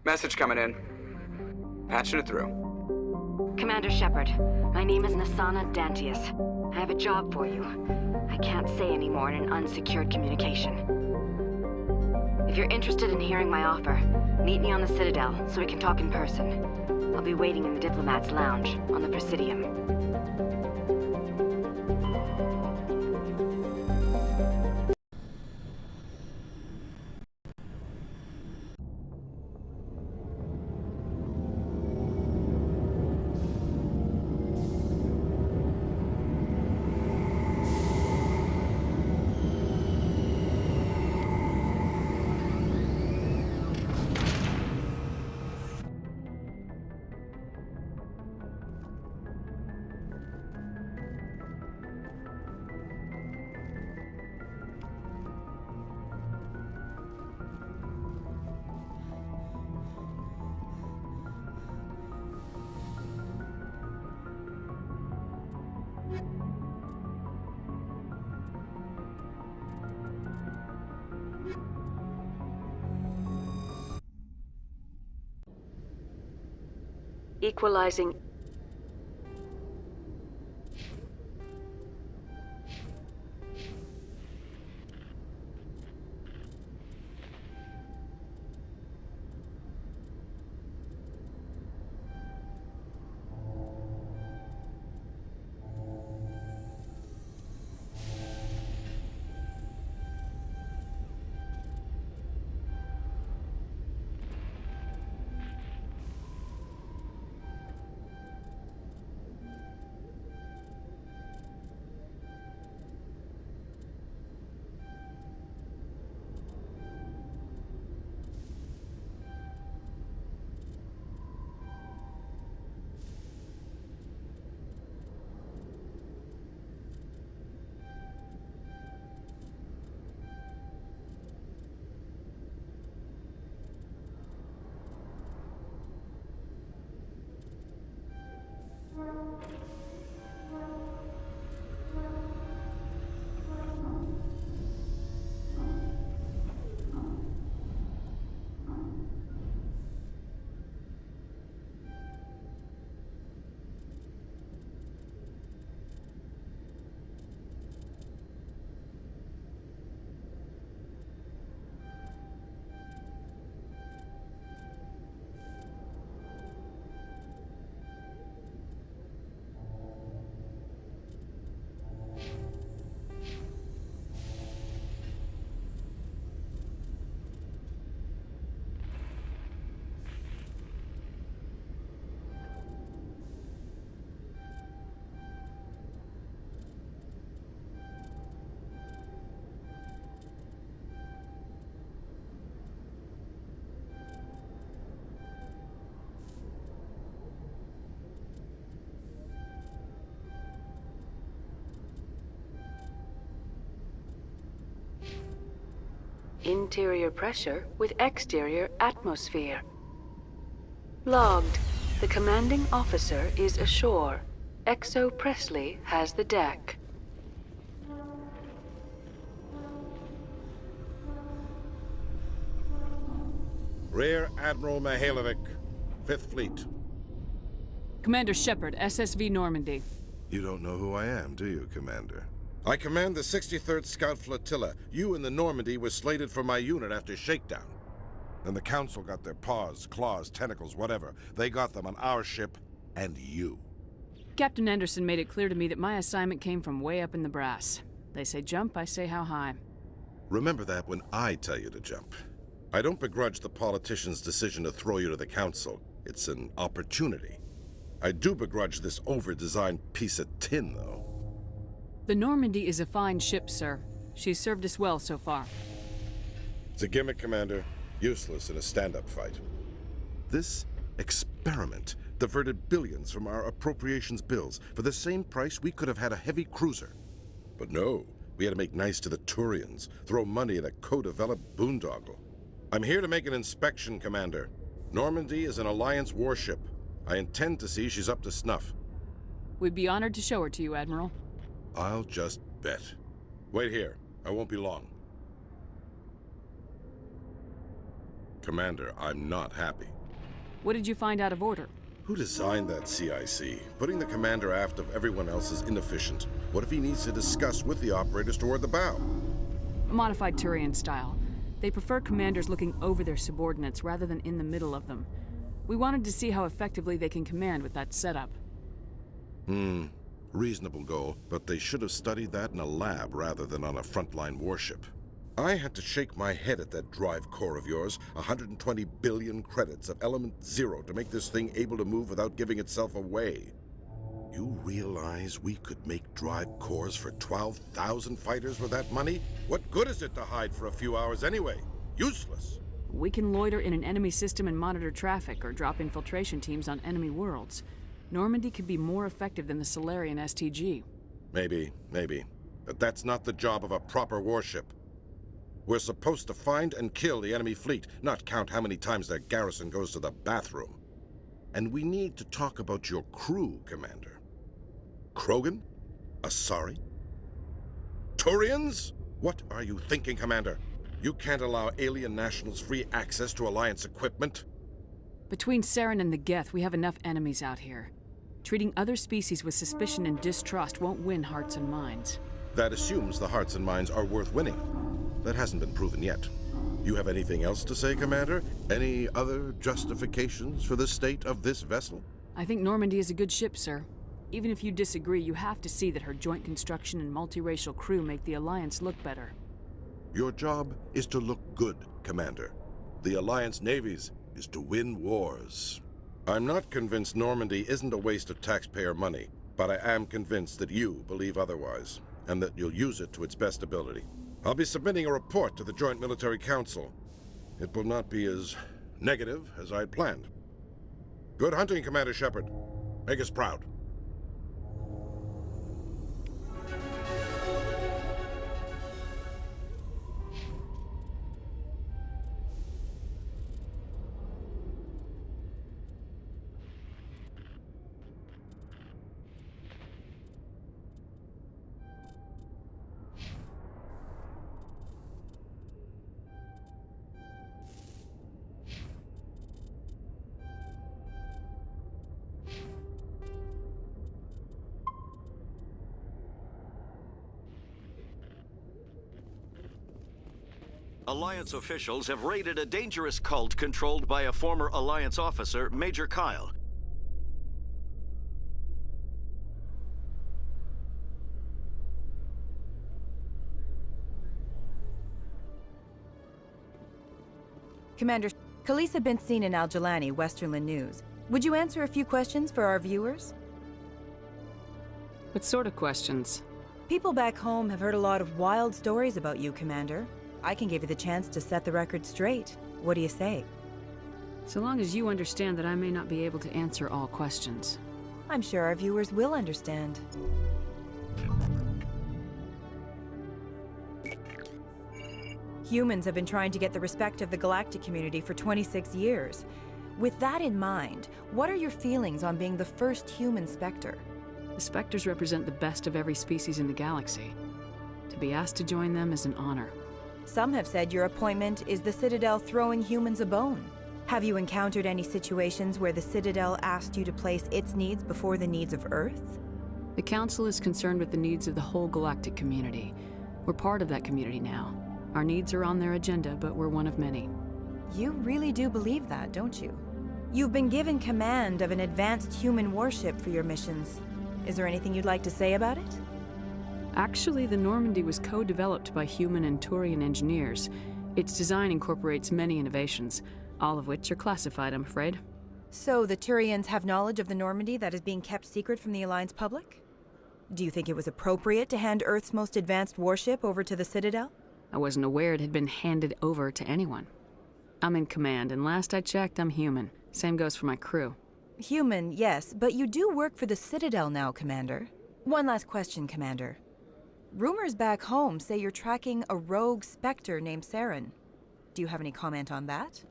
Message coming in. Patching it through. Commander Shepard, my name is Nasana Dantius. I have a job for you. I can't say any more in an unsecured communication. If you're interested in hearing my offer, meet me on the Citadel so we can talk in person. I'll be waiting in the Diplomat's Lounge on the Presidium. Equalizing. Interior pressure with exterior atmosphere. Logged. The commanding officer is ashore. Exo Presley has the deck. Rear Admiral Mihailovic, 5th Fleet. Commander Shepard, SSV Normandy. You don't know who I am, do you, Commander? I command the 63rd Scout Flotilla. You and the Normandy were slated for my unit after shakedown. Then the Council got their paws, claws, tentacles, whatever. They got them on our ship and you. Captain Anderson made it clear to me that my assignment came from way up in the brass. They say jump, I say how high. Remember that when I tell you to jump. I don't begrudge the politician's decision to throw you to the Council. It's an opportunity. I do begrudge this over-designed piece of tin, though. The Normandy is a fine ship, sir. She's served us well so far. It's a gimmick, Commander. Useless in a stand-up fight. This experiment diverted billions from our appropriations bills. For the same price, we could have had a heavy cruiser. But no, we had to make nice to the Turians, throw money at a co-developed boondoggle. I'm here to make an inspection, Commander. Normandy is an Alliance warship. I intend to see she's up to snuff. We'd be honored to show her to you, Admiral. I'll just bet. Wait here. I won't be long. Commander, I'm not happy. What did you find out of order? Who designed that CIC? Putting the commander aft of everyone else is inefficient. What if he needs to discuss with the operators toward the bow? Modified Turian style. They prefer commanders looking over their subordinates rather than in the middle of them. We wanted to see how effectively they can command with that setup. Reasonable goal, but they should have studied that in a lab rather than on a frontline warship. I had to shake my head at that drive core of yours. 120 billion credits of element 0 to make this thing able to move without giving itself away. You realize we could make drive cores for 12,000 fighters with that money? What good is it to hide for a few hours anyway? Useless. We can loiter in an enemy system and monitor traffic or drop infiltration teams on enemy worlds. Normandy could be more effective than the Solarian STG. Maybe. But that's not the job of a proper warship. We're supposed to find and kill the enemy fleet, not count how many times their garrison goes to the bathroom. And we need to talk about your crew, Commander. Krogan? Asari? Turians? What are you thinking, Commander? You can't allow alien nationals free access to Alliance equipment? Between Saren and the Geth, we have enough enemies out here. Treating other species with suspicion and distrust won't win hearts and minds. That assumes the hearts and minds are worth winning. That hasn't been proven yet. You have anything else to say, Commander? Any other justifications for the state of this vessel? I think Normandy is a good ship, sir. Even if you disagree, you have to see that her joint construction and multiracial crew make the Alliance look better. Your job is to look good, Commander. The Alliance navies is to win wars. I'm not convinced Normandy isn't a waste of taxpayer money, but I am convinced that you believe otherwise, and that you'll use it to its best ability. I'll be submitting a report to the Joint Military Council. It will not be as negative as I had planned. Good hunting, Commander Shepard. Make us proud. Alliance officials have raided a dangerous cult controlled by a former Alliance officer, Major Kyle. Commander, Khalees had been seen in Al-Jalani, Westerland News. Would you answer a few questions for our viewers? What sort of questions? People back home have heard a lot of wild stories about you, Commander. I can give you the chance to set the record straight. What do you say? So long as you understand that I may not be able to answer all questions. I'm sure our viewers will understand. Humans have been trying to get the respect of the galactic community for 26 years. With that in mind, what are your feelings on being the first human Spectre? The Spectres represent the best of every species in the galaxy. To be asked to join them is an honor. Some have said your appointment is the Citadel throwing humans a bone. Have you encountered any situations where the Citadel asked you to place its needs before the needs of Earth? The Council is concerned with the needs of the whole galactic community. We're part of that community now. Our needs are on their agenda, but we're one of many. You really do believe that, don't you? You've been given command of an advanced human warship for your missions. Is there anything you'd like to say about it? Actually, the Normandy was co-developed by human and Turian engineers. Its design incorporates many innovations, all of which are classified, I'm afraid. So the Turians have knowledge of the Normandy that is being kept secret from the Alliance public? Do you think it was appropriate to hand Earth's most advanced warship over to the Citadel? I wasn't aware it had been handed over to anyone. I'm in command, and last I checked, I'm human. Same goes for my crew. Human, yes, but you do work for the Citadel now, Commander. One last question, Commander. Rumors back home say you're tracking a rogue Spectre named Saren. Do you have any comment on that?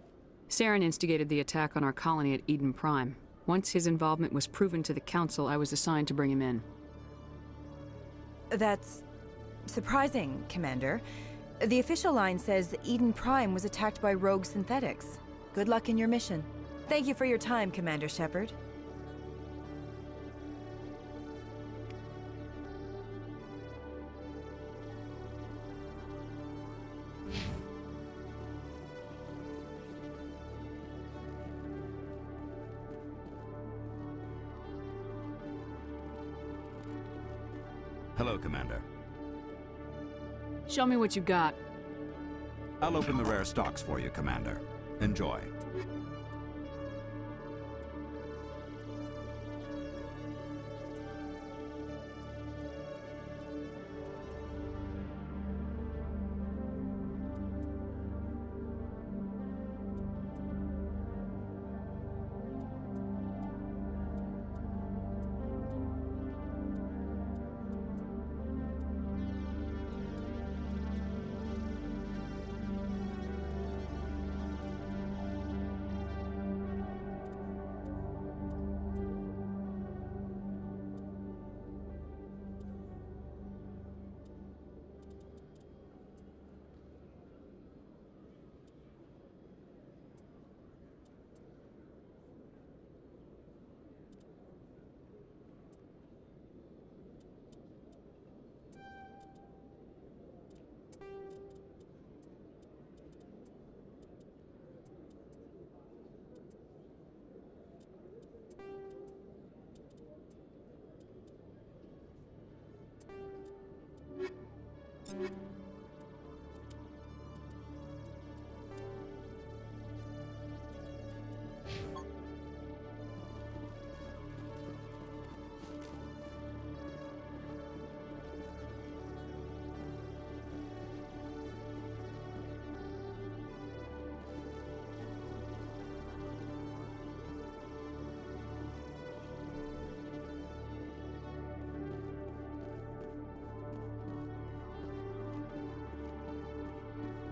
Saren instigated the attack on our colony at Eden Prime. Once his involvement was proven to the Council, I was assigned to bring him in. That's surprising, Commander. The official line says Eden Prime was attacked by rogue synthetics. Good luck in your mission. Thank you for your time, Commander Shepard. Hello, Commander. Show me what you got. I'll open the rare stocks for you, Commander. Enjoy.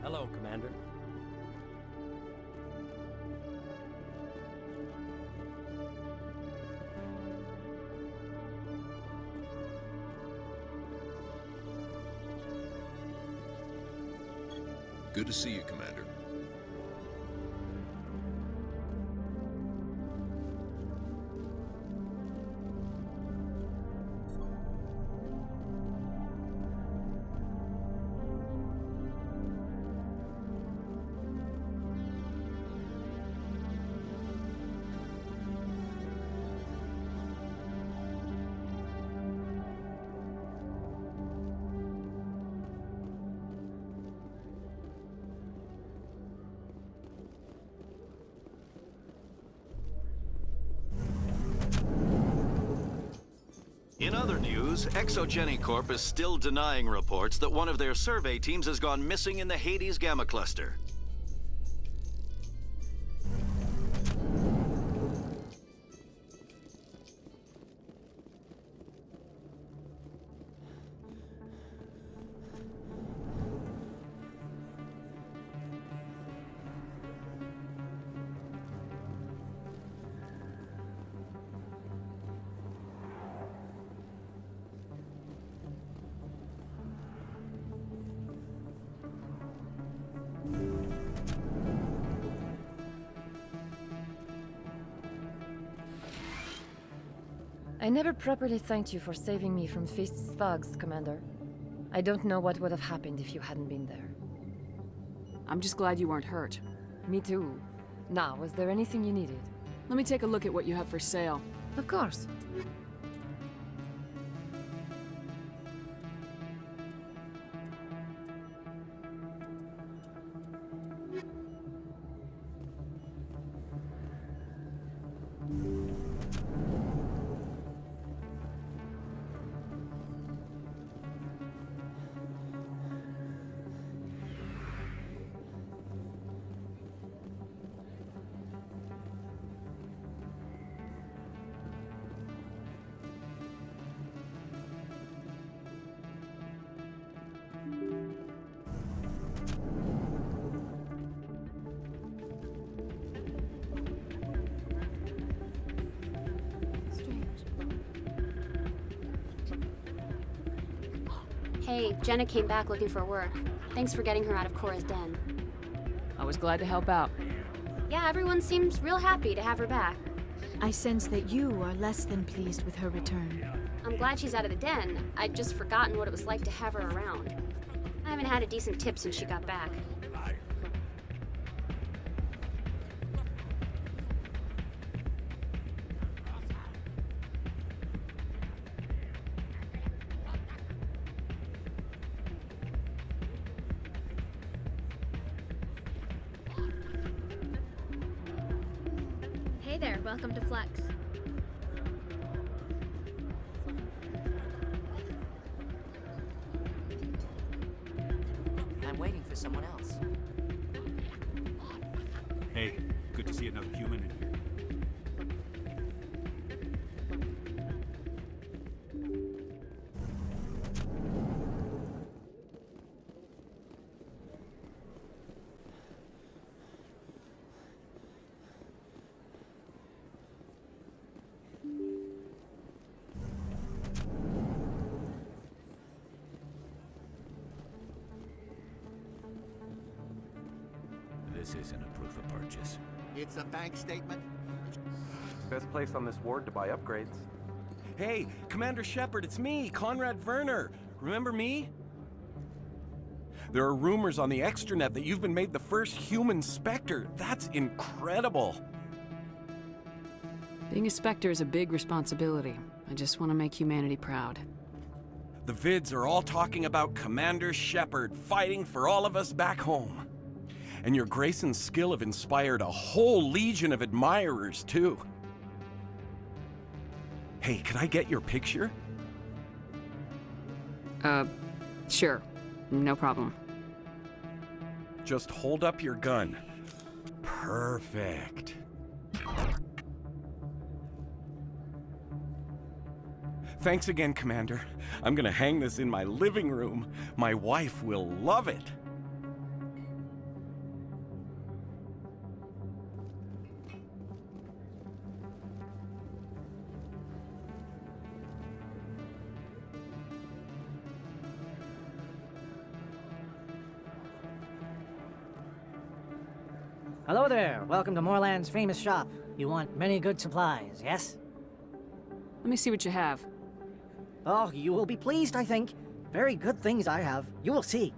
Hello, Commander. Good to see you, Commander. In other news, Exogeny Corp is still denying reports that one of their survey teams has gone missing in the Hades Gamma Cluster. I never properly thanked you for saving me from Feast's thugs, Commander. I don't know what would have happened if you hadn't been there. I'm just glad you weren't hurt. Me too. Now, was there anything you needed? Let me take a look at what you have for sale. Of course. Hey, Jenna came back looking for work. Thanks for getting her out of Cora's den. I was glad to help out. Yeah, everyone seems real happy to have her back. I sense that you are less than pleased with her return. I'm glad she's out of the den. I'd just forgotten what it was like to have her around. I haven't had a decent tip since she got back. Hey there, welcome to Flex. I'm waiting for someone else. Hey, good to see another human in here. This isn't a proof of purchase. It's a bank statement. Best place on this ward to buy upgrades. Hey, Commander Shepard, it's me, Conrad Werner. Remember me? There are rumors on the extranet that you've been made the first human Spectre. That's incredible. Being a Spectre is a big responsibility. I just want to make humanity proud. The vids are all talking about Commander Shepard fighting for all of us back home. And your grace and skill have inspired a whole legion of admirers, too. Hey, could I get your picture? Sure. No problem. Just hold up your gun. Perfect. Thanks again, Commander. I'm gonna hang this in my living room. My wife will love it. Hello there. Welcome to Moorland's famous shop. You want many good supplies, yes? Let me see what you have. Oh, you will be pleased, I think. Very good things I have. You will see.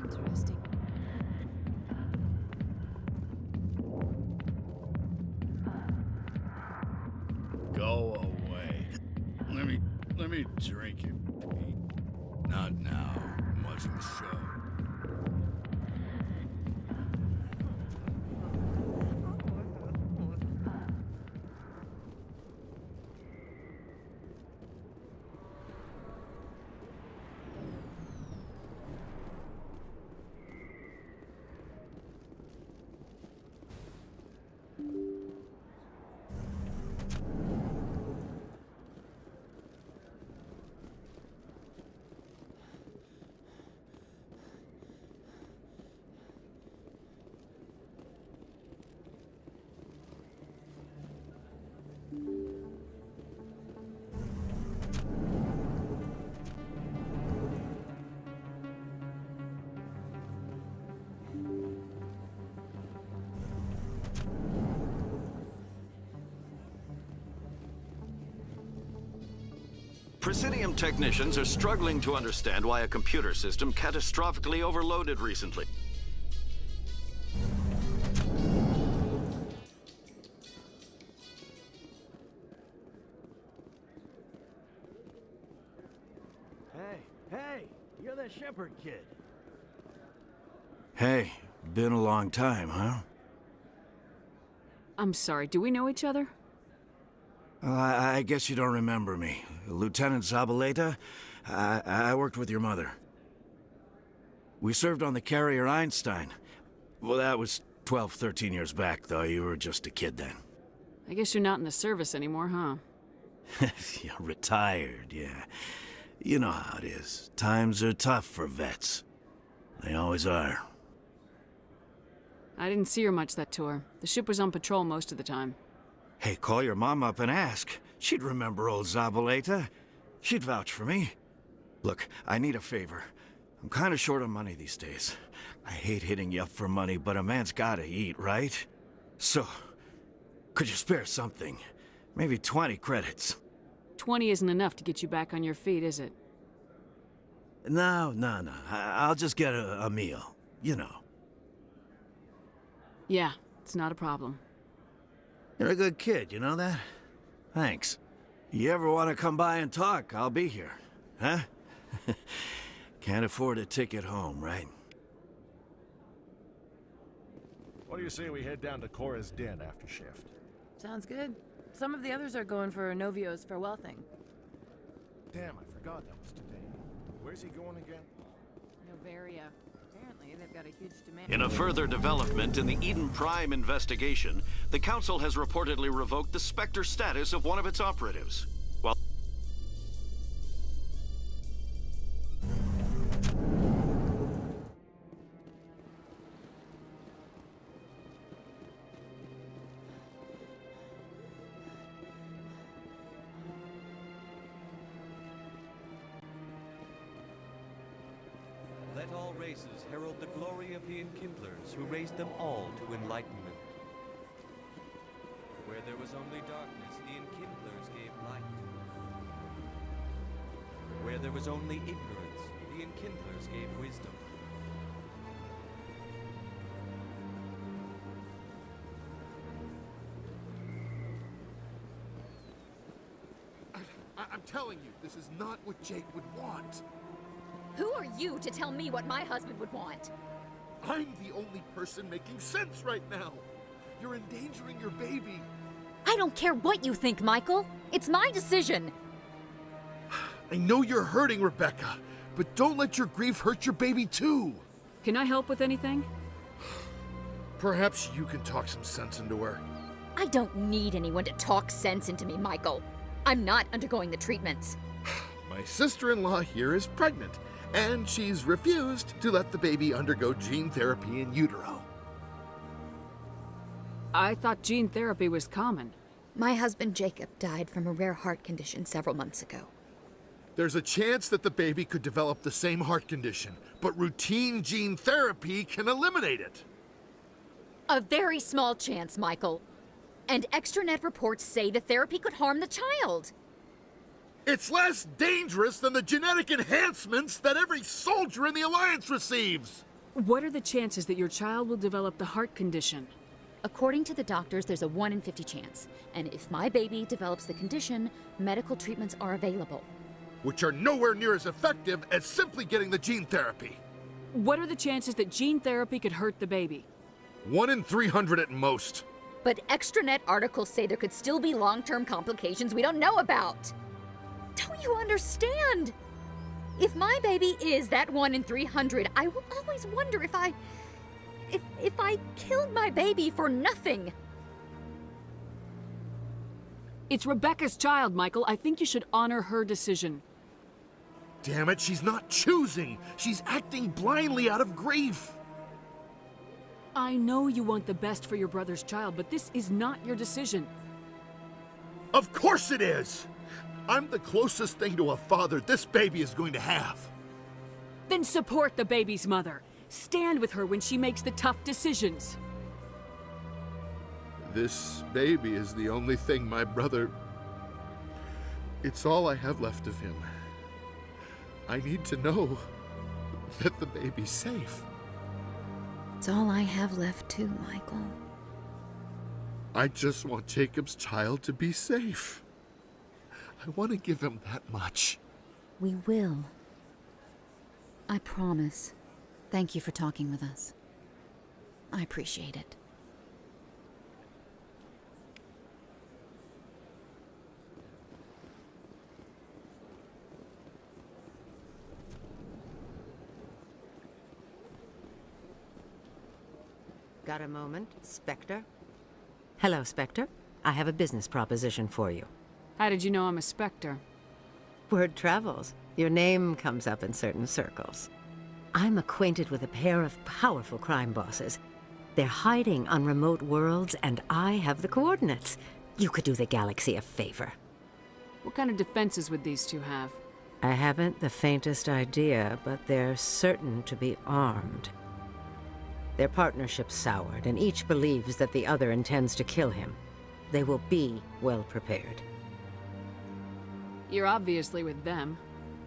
Interesting. Go away. Let me drink it, Pete. Not now. I'm watching the show. Presidium technicians are struggling to understand why a computer system catastrophically overloaded recently. Hey, you're the Shepard kid. Hey, Been a long time, huh? I'm sorry, do we know each other? I guess you don't remember me. Lieutenant Zabaleta? I worked with your mother. We served on the carrier Einstein. Well, that was 12, 13 years back, though. You were just a kid then. I guess you're not in the service anymore, huh? You're retired, yeah. You know how it is. Times are tough for vets. They always are. I didn't see her much that tour. The ship was on patrol most of the time. Hey, call your mom up and ask. She'd remember old Zabaleta. She'd vouch for me. Look, I need a favor. I'm kind of short on money these days. I hate hitting you up for money, but a man's gotta eat, right? So, could you spare something? Maybe 20 credits. 20 isn't enough to get you back on your feet, is it? No. I'll just get a meal, you know. Yeah, it's not a problem. You're a good kid, you know that? Thanks. You ever want to come by and talk, I'll be here. Huh? Can't afford a ticket home, right? What do you say we head down to Cora's den after shift? Sounds good. Some of the others are going for Novio's farewell thing. Damn, I forgot that was today. Where's he going again? Novaria. Apparently, they've got a huge demand. In a further development in the Eden Prime investigation, the Council has reportedly revoked the Spectre status of one of its operatives. While let all races herald the glory of the Enkindlers who raised them all to enlightenment. Where there was only darkness, the Enkindlers gave light. Where there was only ignorance, the Enkindlers gave wisdom. I'm telling you, this is not what Jake would want. Who are you to tell me what my husband would want? I'm the only person making sense right now. You're endangering your baby. I don't care what you think, Michael. It's my decision. I know you're hurting, Rebecca, but don't let your grief hurt your baby too. Can I help with anything? Perhaps you can talk some sense into her. I don't need anyone to talk sense into me, Michael. I'm not undergoing the treatments. My sister-in-law here is pregnant, and she's refused to let the baby undergo gene therapy in utero. I thought gene therapy was common. My husband Jacob died from a rare heart condition several months ago. There's a chance that the baby could develop the same heart condition, but routine gene therapy can eliminate it. A very small chance, Michael. And extranet reports say the therapy could harm the child. It's less dangerous than the genetic enhancements that every soldier in the Alliance receives. What are the chances that your child will develop the heart condition? According to the doctors, there's a 1 in 50 chance. And if my baby develops the condition, medical treatments are available. Which are nowhere near as effective as simply getting the gene therapy. What are the chances that gene therapy could hurt the baby? 1 in 300 at most. But extranet articles say there could still be long-term complications we don't know about. Don't you understand? If my baby is that 1 in 300, I will always wonder if I killed my baby for nothing. It's Rebecca's child, Michael. I think you should honor her decision. Damn it, she's not choosing. She's acting blindly out of grief. I know you want the best for your brother's child, but this is not your decision. Of course it is! I'm the closest thing to a father this baby is going to have. Then support the baby's mother. Stand with her when she makes the tough decisions. This baby is the only thing my brother... It's all I have left of him. I need to know that the baby's safe. It's all I have left too, Michael. I just want Jacob's child to be safe. I want to give him that much. We will. I promise. Thank you for talking with us. I appreciate it. Got a moment, Spectre? Hello, Spectre. I have a business proposition for you. How did you know I'm a Spectre? Word travels. Your name comes up in certain circles. I'm acquainted with a pair of powerful crime bosses. They're hiding on remote worlds, and I have the coordinates. You could do the galaxy a favor. What kind of defenses would these two have? I haven't the faintest idea, but they're certain to be armed. Their partnership's soured, and each believes that the other intends to kill him. They will be well prepared. You're obviously with them.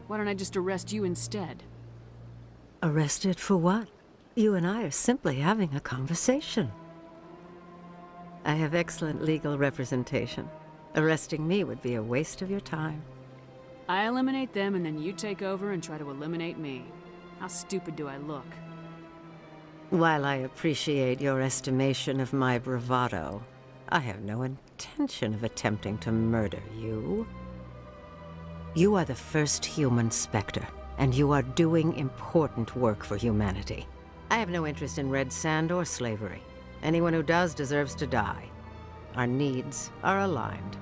Why don't I just arrest you instead? Arrested for what? You and I are simply having a conversation. I have excellent legal representation. Arresting me would be a waste of your time. I eliminate them and then you take over and try to eliminate me. How stupid do I look? While I appreciate your estimation of my bravado, I have no intention of attempting to murder you. You are the first human Spectre, and you are doing important work for humanity. I have no interest in red sand or slavery. Anyone who does deserves to die. Our needs are aligned.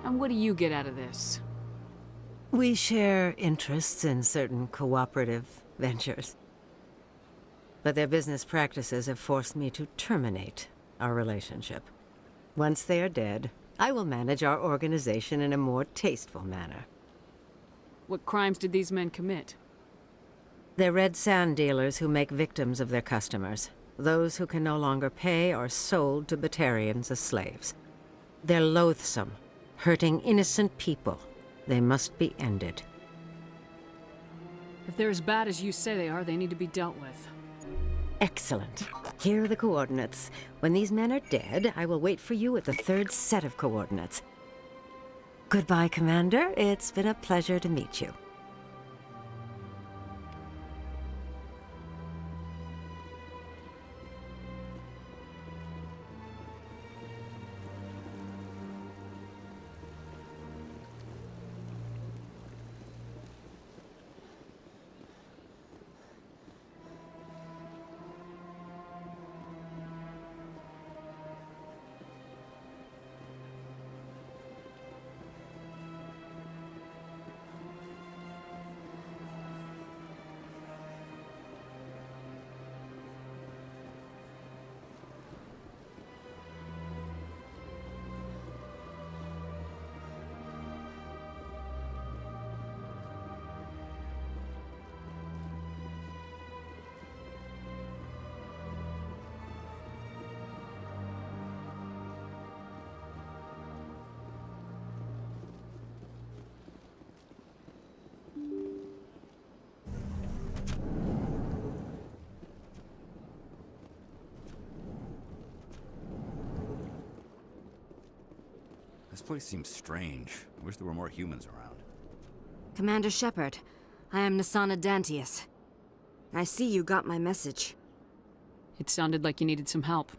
And what do you get out of this? We share interests in certain cooperative ventures. But their business practices have forced me to terminate our relationship. Once they are dead, I will manage our organization in a more tasteful manner. What crimes did these men commit? They're red sand dealers who make victims of their customers. Those who can no longer pay are sold to Batarians as slaves. They're loathsome, hurting innocent people. They must be ended. If they're as bad as you say they are, they need to be dealt with. Excellent. Here are the coordinates. When these men are dead, I will wait for you at the third set of coordinates. Goodbye, Commander. It's been a pleasure to meet you. This place seems strange. I wish there were more humans around. Commander Shepard, I am Nasana Dantius. I see you got my message. It sounded like you needed some help.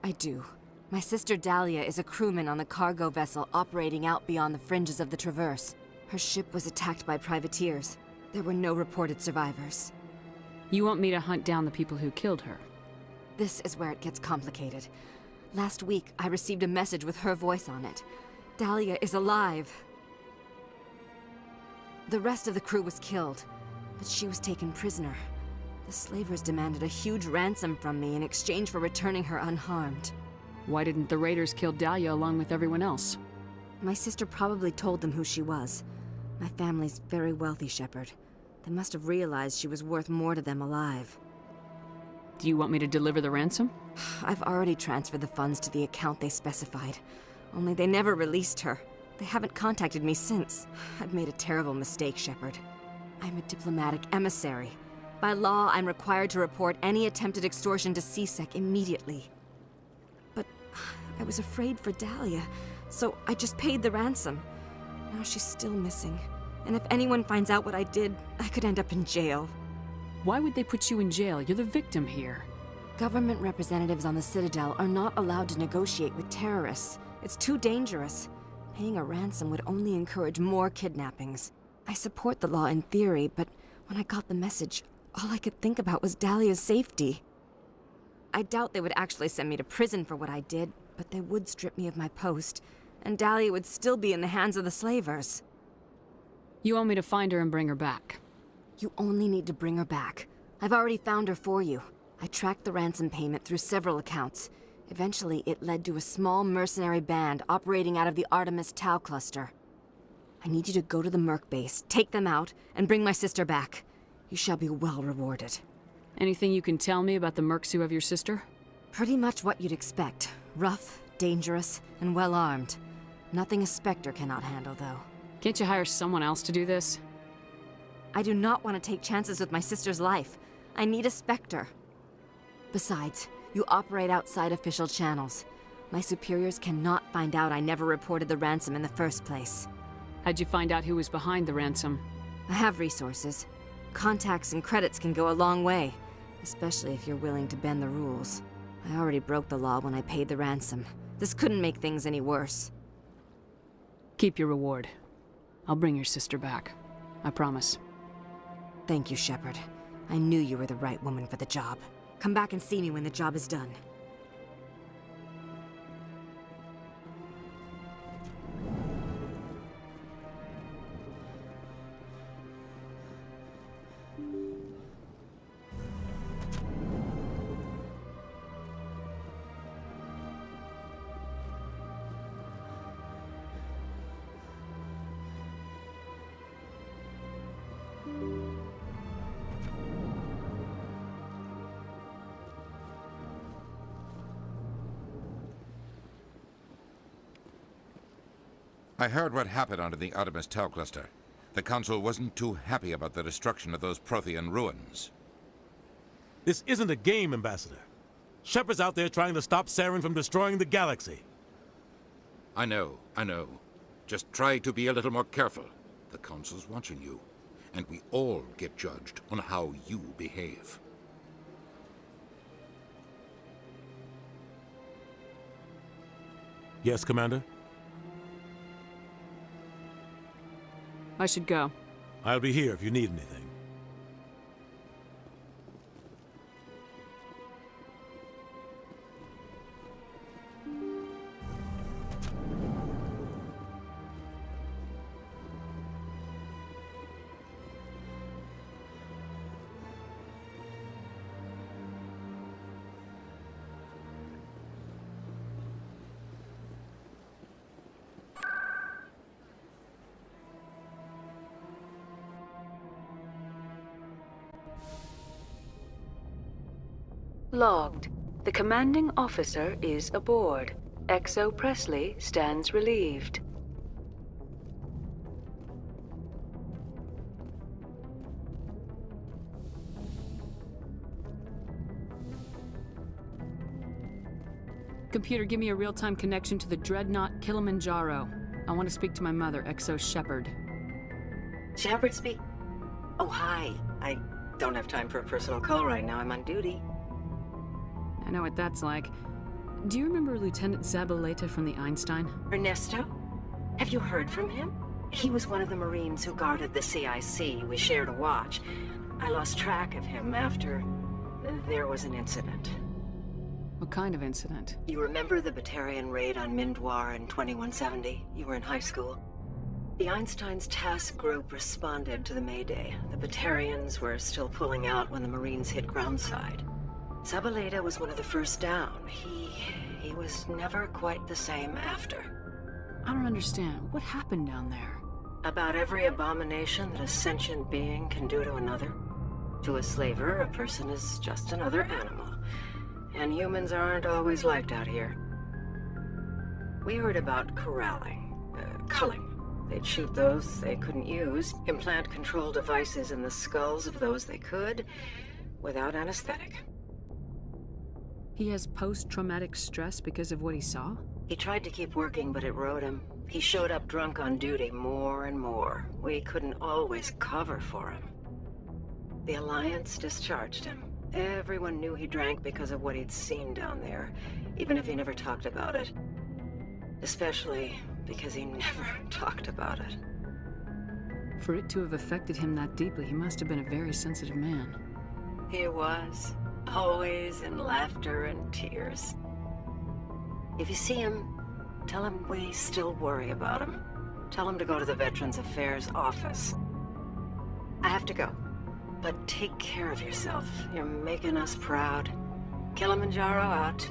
I do. My sister Dahlia is a crewman on the cargo vessel operating out beyond the fringes of the Traverse. Her ship was attacked by privateers. There were no reported survivors. You want me to hunt down the people who killed her? This is where it gets complicated. Last week, I received a message with her voice on it. Dahlia is alive. The rest of the crew was killed, but she was taken prisoner. The slavers demanded a huge ransom from me in exchange for returning her unharmed. Why didn't the raiders kill Dahlia along with everyone else? My sister probably told them who she was. My family's very wealthy, Shepard. They must have realized she was worth more to them alive. Do you want me to deliver the ransom? I've already transferred the funds to the account they specified. Only they never released her. They haven't contacted me since. I've made a terrible mistake, Shepard. I'm a diplomatic emissary. By law, I'm required to report any attempted extortion to CSEC immediately. But I was afraid for Dahlia, so I just paid the ransom. Now she's still missing. And if anyone finds out what I did, I could end up in jail. Why would they put you in jail? You're the victim here. Government representatives on the Citadel are not allowed to negotiate with terrorists. It's too dangerous. Paying a ransom would only encourage more kidnappings. I support the law in theory, but when I got the message, all I could think about was Dahlia's safety. I doubt they would actually send me to prison for what I did, but they would strip me of my post, and Dahlia would still be in the hands of the slavers. You want me to find her and bring her back? You only need to bring her back. I've already found her for you. I tracked the ransom payment through several accounts. Eventually, it led to a small mercenary band operating out of the Artemis Tau cluster. I need you to go to the Merc base, take them out, and bring my sister back. You shall be well rewarded. Anything you can tell me about the Mercs who have your sister? Pretty much what you'd expect. Rough, dangerous, and well-armed. Nothing a Spectre cannot handle, though. Can't you hire someone else to do this? I do not want to take chances with my sister's life. I need a Spectre. Besides, you operate outside official channels. My superiors cannot find out I never reported the ransom in the first place. How'd you find out who was behind the ransom? I have resources. Contacts and credits can go a long way, especially if you're willing to bend the rules. I already broke the law when I paid the ransom. This couldn't make things any worse. Keep your reward. I'll bring your sister back. I promise. Thank you, Shepard. I knew you were the right woman for the job. Come back and see me when the job is done. I heard what happened under the Artemis Tau cluster. The Council wasn't too happy about the destruction of those Prothean ruins. This isn't a game, Ambassador. Shepard's out there trying to stop Saren from destroying the galaxy. I know. Just try to be a little more careful. The Council's watching you, and we all get judged on how you behave. Yes, Commander? I should go. I'll be here if you need anything. Logged. The commanding officer is aboard. XO Presley stands relieved. Computer, give me a real-time connection to the Dreadnought Kilimanjaro. I want to speak to my mother, XO Shepard. Shepard speak? Oh, hi. I don't have time for a personal call right now. I'm on duty. I know what that's like. Do you remember Lieutenant Zabaleta from the Einstein? Ernesto? Have you heard from him? He was one of the Marines who guarded the CIC. We shared a watch. I lost track of him after there was an incident. What kind of incident? You remember the Batarian raid on Mindwar in 2170? You were in high school. The Einstein's task group responded to the Mayday. The Batarians were still pulling out when the Marines hit groundside. Zabaleta was one of the first down. He was never quite the same after. I don't understand. What happened down there? About every abomination that a sentient being can do to another. To a slaver, a person is just another animal. And humans aren't always liked out here. We heard about corralling, culling. They'd shoot those they couldn't use, implant control devices in the skulls of those they could, without anesthetic. He has post-traumatic stress because of what he saw? He tried to keep working, but it rode him. He showed up drunk on duty more and more. We couldn't always cover for him. The Alliance discharged him. Everyone knew he drank because of what he'd seen down there, even if he never talked about it. Especially because he never talked about it. For it to have affected him that deeply, he must have been a very sensitive man. He was. Always in laughter and tears. If you see him, tell him we still worry about him. Tell him to go to the Veterans Affairs office. I have to go. But take care of yourself. You're making us proud. Kilimanjaro out.